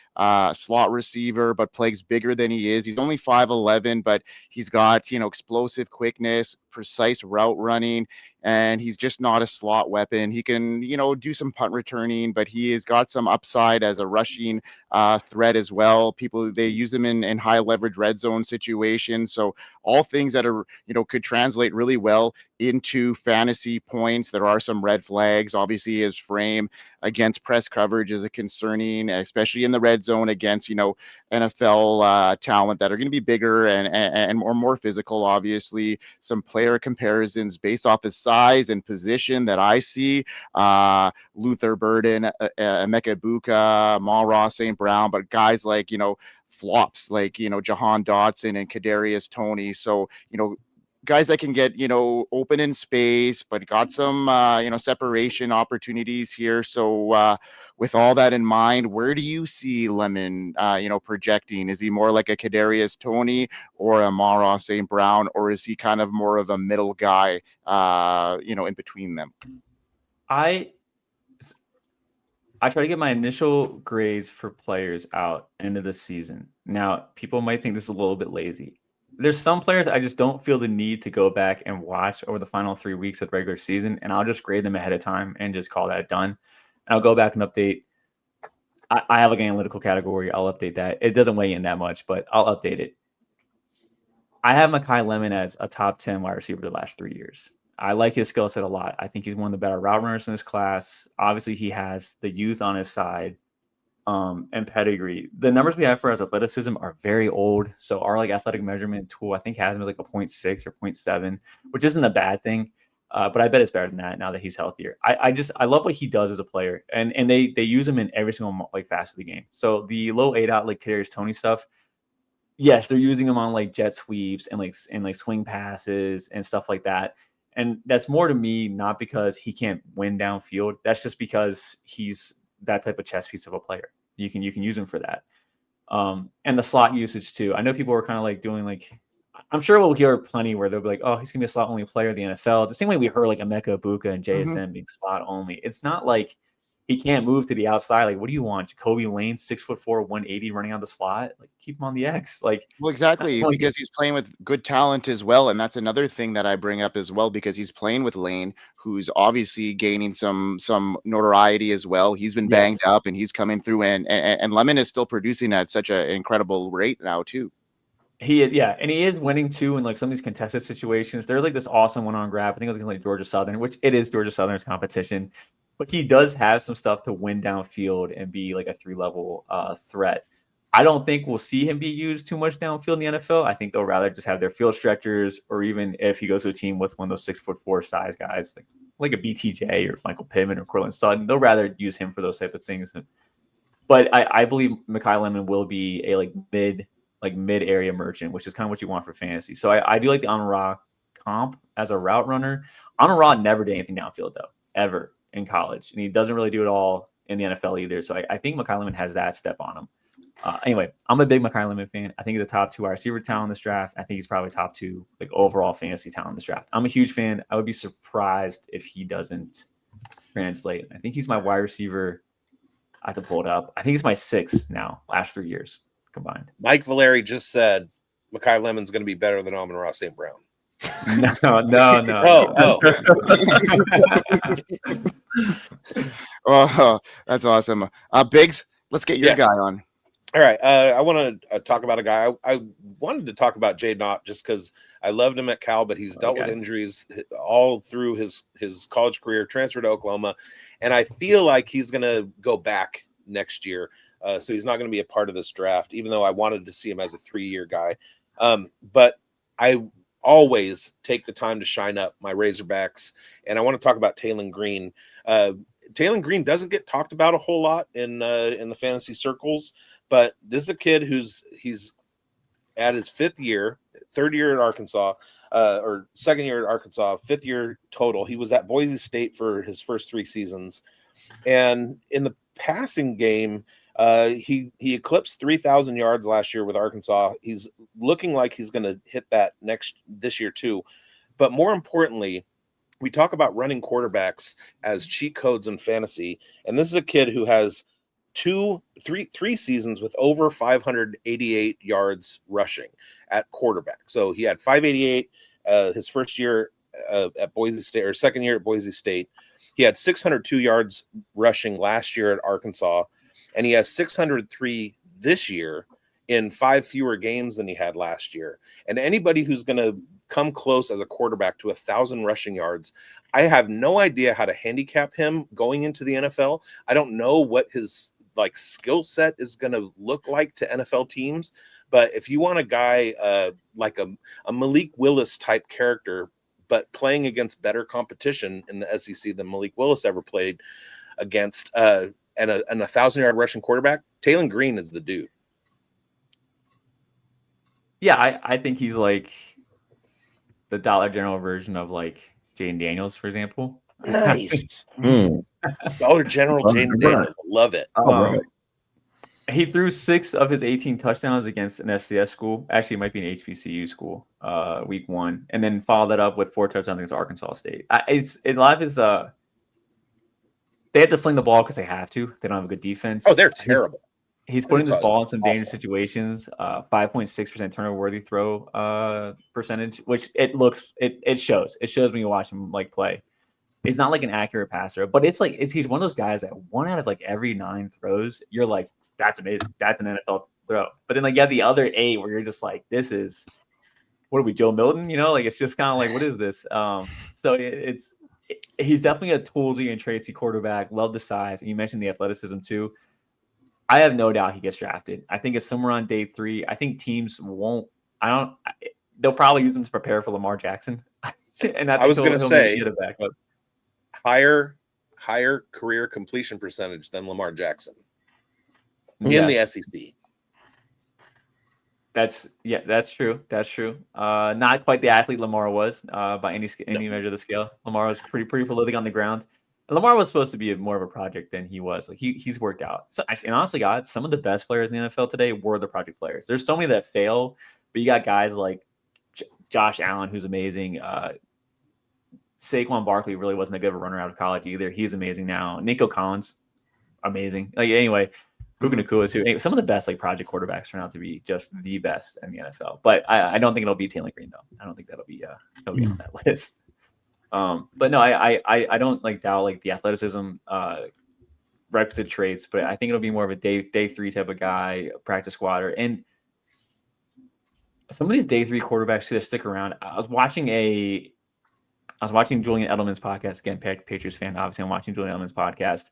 slot receiver, but plays bigger than he is. He's only 5'11", but he's got, explosive quickness, precise route running, and he's just not a slot weapon. He can, do some punt returning, but he has got some upside as a rushing threat as well. They use him in high leverage red zone situations. So all things that are, could translate really well into fantasy points. There are some red flags. Obviously, his frame against press coverage is a concerning, especially in the red zone against, NFL talent that are going to be bigger and more physical. Obviously, some player comparisons based off his size and position that I see. Luther Burden, Emeka Buka, Amon-Ra St. Brown, but guys like, flops like, Jahan Dotson and Kadarius Toney. So, guys that can get, open in space, but got some, separation opportunities here. So with all that in mind, where do you see Lemon, projecting? Is he more like a Kadarius Toney or a Amon-Ra St. Brown, or is he kind of more of a middle guy, in between them? I try to get my initial grades for players out end of the season. Now, people might think this is a little bit lazy. There's some players I just don't feel the need to go back and watch over the final 3 weeks of the regular season, and I'll just grade them ahead of time and just call that done. And I'll go back and update. I have like an analytical category. I'll update that. It doesn't weigh in that much, but I'll update it. I have Makai Lemon as a top 10 wide receiver the last 3 years. I like his skill set a lot. I think he's one of the better route runners in this class. Obviously, he has the youth on his side and pedigree. The numbers we have for his athleticism are very old. So our like athletic measurement tool, I think, has him as like a 0.6 or 0.7, which isn't a bad thing. But I bet it's better than that now that he's healthier. I love what he does as a player, and they use him in every single like facet of the game. So the low 8-out like Kadarius Toney stuff, yes, they're using him on like jet sweeps and like swing passes and stuff like that. And that's more to me, not because he can't win downfield. That's just because he's that type of chess piece of a player. You can use him for that. And the slot usage too. I know people are kind of like doing like, I'm sure we'll hear plenty where they'll be like, oh, he's going to be a slot only player in the NFL. The same way we heard like Emeka Ibuka and JSN being slot only. It's not like he can't move to the outside. Like, what do you want? Jacoby Lane, 6'4", 180, running on the slot? Like, keep him on the X. Like, well, exactly, because he's playing with good talent as well. And that's another thing that I bring up as well, because he's playing with Lane, who's obviously gaining some notoriety as well. He's been banged up and he's coming through, and Lemon is still producing at such an incredible rate now too. He is, yeah, and he is winning too in like some of these contested situations. There's like this awesome one-on grab. I think it was against like Georgia Southern, which it is Georgia Southern's competition, but he does have some stuff to win downfield and be like a 3-level threat. I don't think we'll see him be used too much downfield in the NFL. I think they'll rather just have their field stretchers, or even if he goes to a team with one of those 6'4" size guys, like a BTJ or Michael Pittman or Cortland Sutton, they'll rather use him for those type of things. But I believe Makai Lemon will be a mid-area merchant, which is kind of what you want for fantasy. So I do like the Amon-Ra comp as a route runner. Amon-Ra never did anything downfield though, ever in college. And he doesn't really do it all in the NFL either. So I think Makai Lemon has that step on him. Anyway, I'm a big Makai Lemon fan. I think he's a top 2 wide receiver talent in this draft. I think he's probably top 2 like overall fantasy talent in this draft. I'm a huge fan. I would be surprised if he doesn't translate. I think he's my wide receiver. I have to pull it up. I think he's my 6th now, last 3 years combined. Mike Vallerie just said Makai Lemon's going to be better than Amon-Ra St. Brown. No. Oh, that's awesome. Bigz, let's get your guy on. All right. I want to talk about a guy. I wanted to talk about Jay Knott just because I loved him at Cal, but he's dealt with injuries all through his college career, transferred to Oklahoma, and I feel like he's going to go back next year. So he's not going to be a part of this draft, even though I wanted to see him as a 3-year guy. But I always take the time to shine up my Razorbacks, and I want to talk about Taylen Green. Taylen Green doesn't get talked about a whole lot in the fantasy circles, but this is a kid he's at his 5th year, 3rd year at Arkansas, or 2nd year at Arkansas, 5th year total. He was at Boise State for his first 3 seasons, and in the passing game, he eclipsed 3,000 yards last year with Arkansas. He's looking like he's going to hit that this year too. But more importantly, we talk about running quarterbacks as cheat codes in fantasy, and this is a kid who has 3 seasons with over 588 yards rushing at quarterback. So he had 588 his first year at Boise State, or 2nd year at Boise State. He had 602 yards rushing last year at Arkansas, and he has 603 this year in 5 fewer games than he had last year. And anybody who's going to come close as a quarterback to 1,000 rushing yards, I have no idea how to handicap him going into the NFL. I don't know what his skill set is going to look like to NFL teams. But if you want a guy like a Malik Willis type character, but playing against better competition in the SEC than Malik Willis ever played against, and a 1,000-yard rushing quarterback, Taylen Green is the dude. Yeah, I think he's like the Dollar General version of like Jaden Daniels, for example. Nice. Dollar General Jaden Daniels. Love it. He threw 6 of his 18 touchdowns against an FCS school. Actually, it might be an HBCU school, week 1, and then followed that up with 4 touchdowns against Arkansas State. It's a lot of his. They have to sling the ball because they have to. They don't have a good defense. Oh, they're terrible. He's putting this ball in some dangerous situations. 5.6% turnover worthy throw percentage, which it shows. It shows when you watch him play. He's not like an accurate passer, but he's one of those guys that 1 out of every 9 throws, you're like, that's amazing. That's an NFL throw. But then you have the other 8 where you're just like, this is, what are we, Joe Milton? It's just kind of like, what is this? So he's definitely a toolsy and Tracy quarterback. Love the size. And you mentioned the athleticism too. I have no doubt he gets drafted. I think it's somewhere on day 3. I think teams won't. They'll probably use him to prepare for Lamar Jackson. And I was going to say higher career completion percentage than Lamar Jackson in the SEC. That's true. That's true. Not quite the athlete Lamar was by any measure of the scale. Lamar was pretty prolific on the ground. Lamar was supposed to be more of a project than he was. He's worked out. So, and honestly, God, some of the best players in the NFL today were the project players. There's so many that fail, but you got guys like Josh Allen, who's amazing. Saquon Barkley really wasn't a good of a runner out of college either. He's amazing now. Nico Collins, amazing. Like anyway, Puka Nacua too. Some of the best like project quarterbacks turn out to be just the best in the NFL. But I don't think it'll be Taylen Green though. I don't think that'll be on that list. But no, I don't like doubt like the athleticism, requisite traits. But I think it'll be more of a day 3 type of guy, a practice squatter, and some of these day 3 quarterbacks should stick around. I was watching Julian Edelman's podcast again. Patriots fan, obviously. I'm watching Julian Edelman's podcast.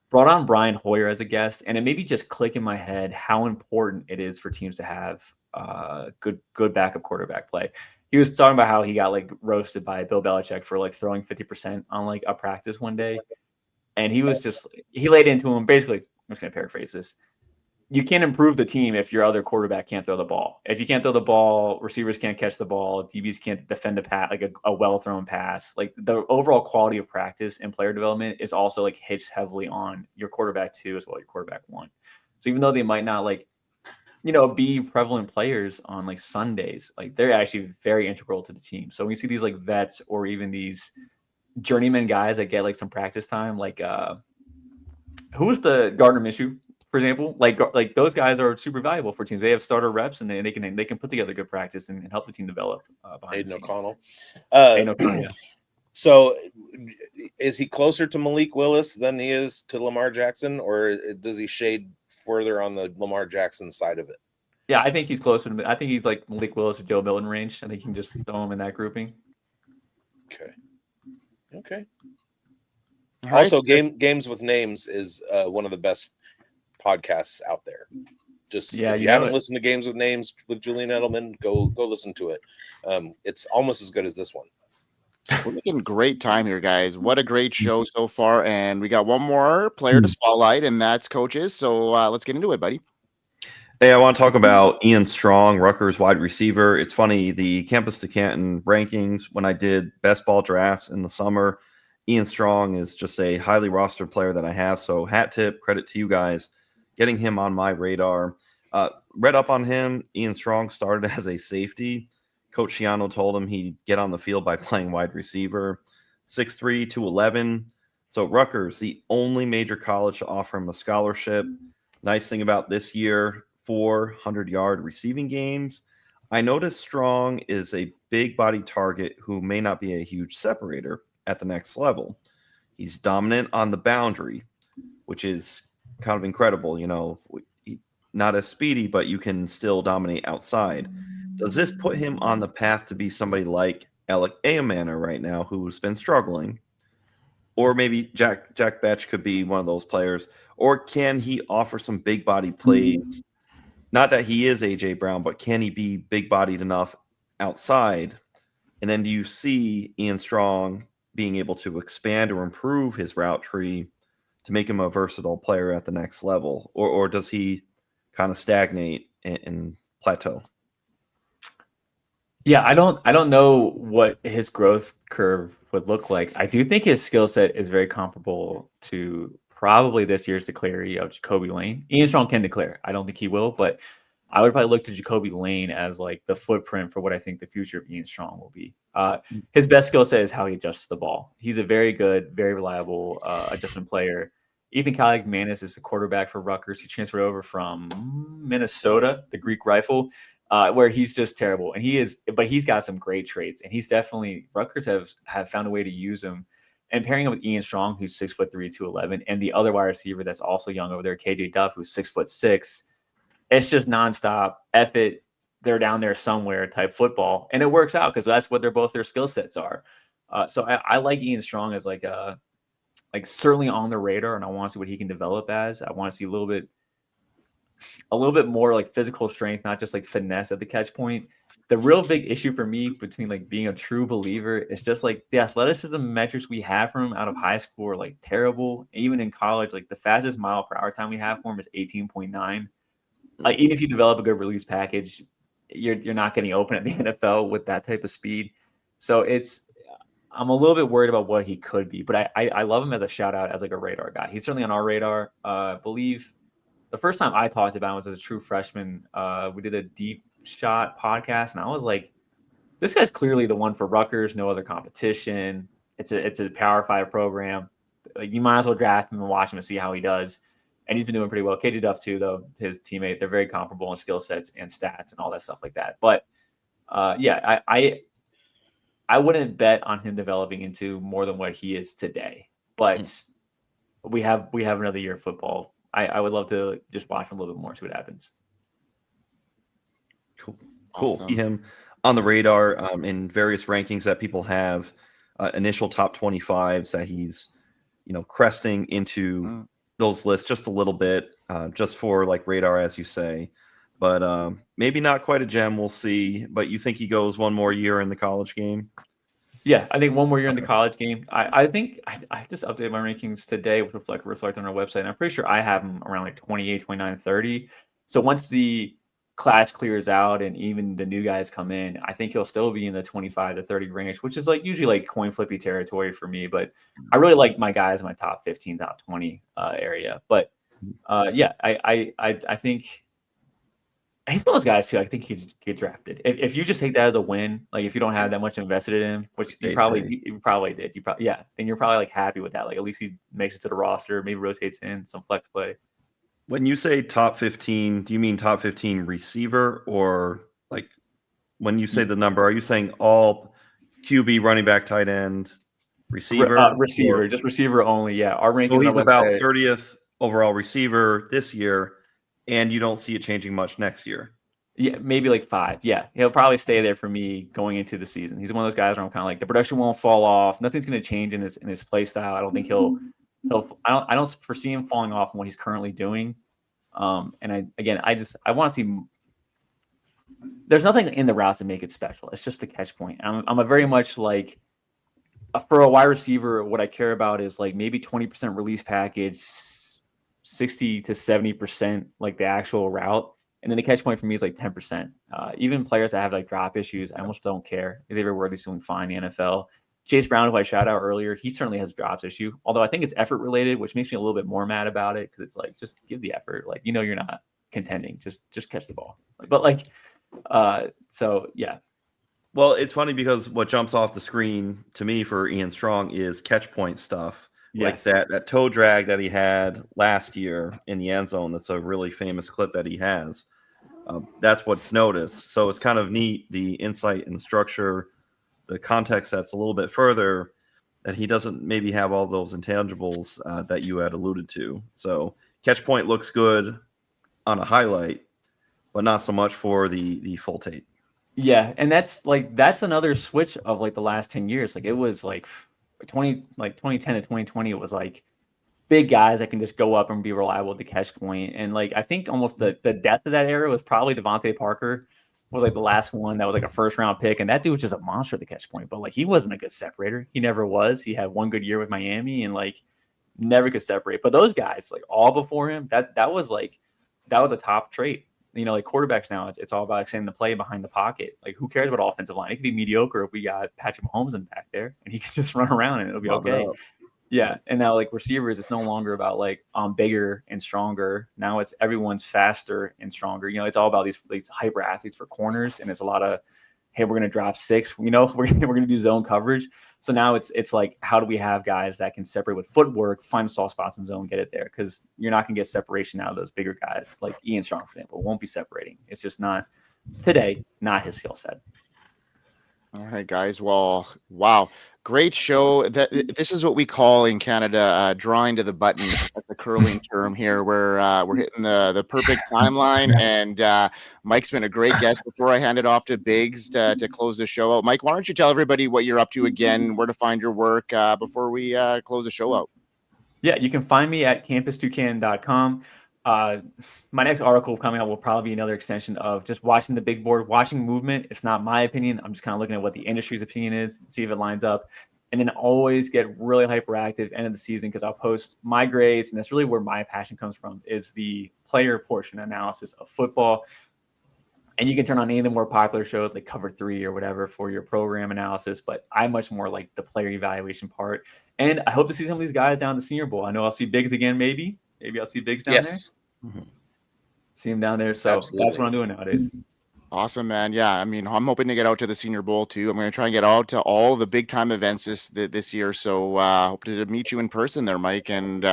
Brought on Brian Hoyer as a guest, and it made me just click in my head how important it is for teams to have good backup quarterback play. He was talking about how he got like roasted by Bill Belichick for like throwing 50% on like a practice one day, and he laid into him basically. I'm just gonna paraphrase this. You can't improve the team if your other quarterback can't throw the ball. If you can't throw the ball, receivers can't catch the ball, DBs can't defend a pass, like a well-thrown pass. Like the overall quality of practice and player development is also like hitched heavily on your quarterback 2 as well, your quarterback 1. So even though they might not like, be prevalent players on like Sundays, like they're actually very integral to the team. So when you see these like vets or even these journeyman guys that get like some practice time, like who was the Gardner Minshew? For example, like those guys are super valuable for teams. They have starter reps, and they can put together good practice and help the team develop. Aiden O'Connell. Yeah. So, is he closer to Malik Willis than he is to Lamar Jackson, or does he shade further on the Lamar Jackson side of it? Yeah, I think he's closer to. I think he's like Malik Willis or Joe Milton range. I think you can just throw him in that grouping. Okay. All Also, right. Games with Names is one of the best podcasts out there. Just Yeah, if you haven't listened to Games with Names with Julian Edelman, go listen to it. It's almost as good as this one. We're making great time here, guys. What a great show so far. And we got one more player to spotlight, and that's coaches. So let's get into it, buddy. Hey, I want to talk about Ian Strong, Rutgers wide receiver. It's funny, the Campus to Canton rankings, when I did best ball drafts in the summer, Ian Strong is just a highly rostered player that I have. So hat tip, credit to you guys getting him on my radar. Read up on him. Ian Strong started as a safety. Coach Shiano told him he'd get on the field by playing wide receiver. 6'3", 211. So Rutgers, the only major college to offer him a scholarship. Nice thing about this year, 400-yard receiving games. I noticed Strong is a big body target who may not be a huge separator at the next level. He's dominant on the boundary, which is kind of incredible. Not as speedy, but you can still dominate outside. Does this put him on the path to be somebody like Alec Ayamana right now, who's been struggling? Or maybe Jack Betch could be one of those players. Or can he offer some big body plays? Not that he is AJ Brown, but can he be big bodied enough outside? And then do you see Ian Strong being able to expand or improve his route tree to make him a versatile player at the next level? Or does he kind of stagnate and plateau? Yeah, I don't know what his growth curve would look like. I do think his skill set is very comparable to probably this year's declaree of Jacoby Lane. Ian Strong can declare. I don't think he will, but I would probably look to Jacoby Lane as like the footprint for what I think the future of Ian Strong will be. His best skill set is how he adjusts the ball. He's a very good, very reliable adjustment player. Ethan Kaliakmanis is the quarterback for Rutgers. He transferred over from Minnesota, the Greek Rifle, where he's just terrible. But he's got some great traits, and he's definitely Rutgers have found a way to use him. And pairing him with Ian Strong, who's 6'3", 211, and the other wide receiver that's also young over there, KJ Duff, who's 6'6". It's just nonstop effort. They're down there somewhere type football, and it works out because that's what their skill sets are. So I like Ian Strong as like certainly on the radar, and I want to see what he can develop as. I want to see a little bit more like physical strength, not just like finesse at the catch point. The real big issue for me between like being a true believer is just like the athleticism metrics we have from him out of high school are like terrible. Even in college, like the fastest mile per hour time we have for him is 18.9. Like even if you develop a good release package, you're not getting open at the NFL with that type of speed. So I'm a little bit worried about what he could be, but I love him as a shout out as like a radar guy. He's certainly on our radar. I believe the first time I talked about him was as a true freshman. We did a deep shot podcast, and I was like, this guy's clearly the one for Rutgers. No other competition. It's a Power 5 program. Like, you might as well draft him and watch him and see how he does. And he's been doing pretty well. KJ Duff too, though. His teammate, they're very comparable in skill sets and stats and all that stuff like that. But yeah, I wouldn't bet on him developing into more than what he is today. But we have another year of football. I would love to just watch him a little bit more, see what happens. Cool. Awesome. See him on the radar in various rankings that people have, initial top 25s that he's, cresting into those lists just a little bit, just for like radar, as you say. But maybe not quite a gem. We'll see. But you think he goes one more year in the college game? Yeah, I think one more year in the college game. I think I just updated my rankings today with reflect on our website. And I'm pretty sure I have him around like 28, 29, 30. So once the class clears out and even the new guys come in, I think he'll still be in the 25 to 30 range, which is like usually like coin flippy territory for me. But I really like my guys in my top 15, top 20 area. But yeah, I think he's one of those guys too. I think he'd get drafted. If you just take that as a win, like if you don't have that much invested in him, which you probably did, then you're probably like happy with that. Like at least he makes it to the roster, maybe rotates in some flex play. When you say top 15, do you mean top 15 receiver, or like when you say the number, are you saying all QB, running back, tight end, receiver? Receiver, just receiver only. Yeah, our rankings. So he's about 30th overall receiver this year, and you don't see it changing much next year. Yeah, maybe like 5. Yeah, he'll probably stay there for me going into the season. He's one of those guys where I'm kind of like the production won't fall off. Nothing's going to change in his play style. I don't think I don't foresee him falling off from what he's currently doing. And I want to see. There's nothing in the routes to make it special. It's just the catch point. I'm a very much like for a wide receiver. What I care about is like maybe 20% release package, 60 to 70% like the actual route, and then the catch point for me is like 10%. Even players that have like drop issues, I almost don't care. If everywhere doing fine in the NFL. Jayce Brown, who I shouted out earlier, he certainly has a drops issue. Although I think it's effort related, which makes me a little bit more mad about it because it's like just give the effort. Like you're not contending, just catch the ball. But like, so yeah. Well, it's funny because what jumps off the screen to me for Ian Strong is catch point stuff. Yes. Like that toe drag that he had last year in the end zone. That's a really famous clip that he has. That's what's noticed. So it's kind of neat, the insight and the structure, the context that's a little bit further, that he doesn't maybe have all those intangibles that you had alluded to. So catch point looks good on a highlight, but not so much for the full tape. Yeah, and that's another switch of like the last 10 years. Like it was like 2010 to 2020, it was like big guys that can just go up and be reliable at the catch point. And like I think almost the death of that era was probably Devontae Parker. Was like the last one that was like a first round pick, and that dude was just a monster at the catch point. But like he wasn't a good separator. He never was. He had one good year with Miami and like never could separate. But those guys, like all before him, that was a top trait. Like quarterbacks now, it's all about extending the play behind the pocket. Like who cares about offensive line? It could be mediocre if we got Patrick Mahomes in back there and he can just run around and it'll be okay. Yeah, and now like receivers, it's no longer about like I'm bigger and stronger. Now it's everyone's faster and stronger. It's all about these hyper athletes for corners, and it's a lot of, hey, we're gonna drop 6. We're gonna do zone coverage. So now it's like, how do we have guys that can separate with footwork, find the soft spots in zone, get it there? Because you're not gonna get separation out of those bigger guys like Ian Strong, for example. Won't be separating. It's just not today, not his skill set. All right, guys. Well, wow. Great show. This is what we call in Canada drawing to the button. That's a curling term here, where we're hitting the perfect timeline. And Mike's been a great guest. Before I hand it off to bigz to close the show out, Mike, why don't you tell everybody what you're up to again, where to find your work before we close the show out? Yeah, you can find me at campus2can.com. My next article coming out will probably be another extension of just watching the big board, watching movement. It's not my opinion. I'm just kind of looking at what the industry's opinion is, see if it lines up, and then always get really hyperactive end of the season because I'll post my grades, and that's really where my passion comes from, is the player portion analysis of football. And you can turn on any of the more popular shows like Cover 3 or whatever for your program analysis, but I'm much more like the player evaluation part. And I hope to see some of these guys down at the Senior Bowl. I know I'll see bigz again, maybe I'll see bigz down there. Mm-hmm. See him down there. So Absolutely. That's what I'm doing nowadays. Awesome, man. Yeah, I mean, I'm hoping to get out to the Senior Bowl too. I'm going to try and get out to all the big time events this year. So hope to meet you in person there, Mike. And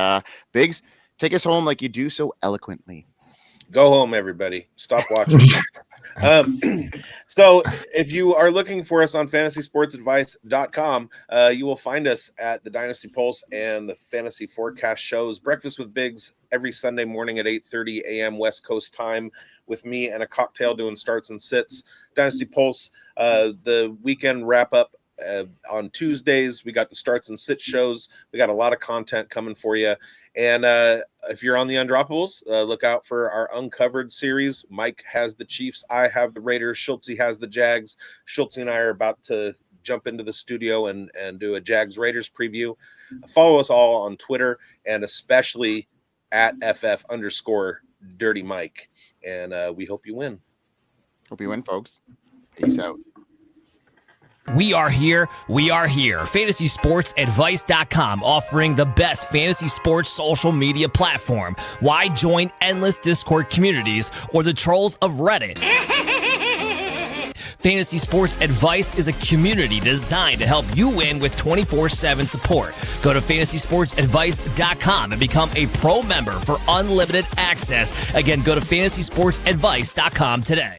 bigz, take us home like you do so eloquently. Go home, everybody. Stop watching. So if you are looking for us on fantasysportsadvice.com, you will find us at the Dynasty Pulse and the Fantasy Forecast shows. Breakfast with bigz every Sunday morning at 8:30 a.m. West Coast time with me and a cocktail doing starts and sits. Dynasty Pulse, the weekend wrap up on Tuesdays. We got the starts and sit shows. We got a lot of content coming for you. And if you're on the Undroppables, look out for our Uncovered series. Mike has the Chiefs. I have the Raiders. Schultze has the Jags. Schultze and I are about to jump into the studio and do a Jags Raiders preview. Follow us all on Twitter and especially at FF_Dirty Mike. And we hope you win. Hope you win, folks. Peace out. We are here. FantasySportsAdvice.com, offering the best fantasy sports social media platform. Why join endless Discord communities or the trolls of Reddit? Fantasy Sports Advice is a community designed to help you win with 24/7 support. Go to FantasySportsAdvice.com and become a pro member for unlimited access. Again, go to FantasySportsAdvice.com today.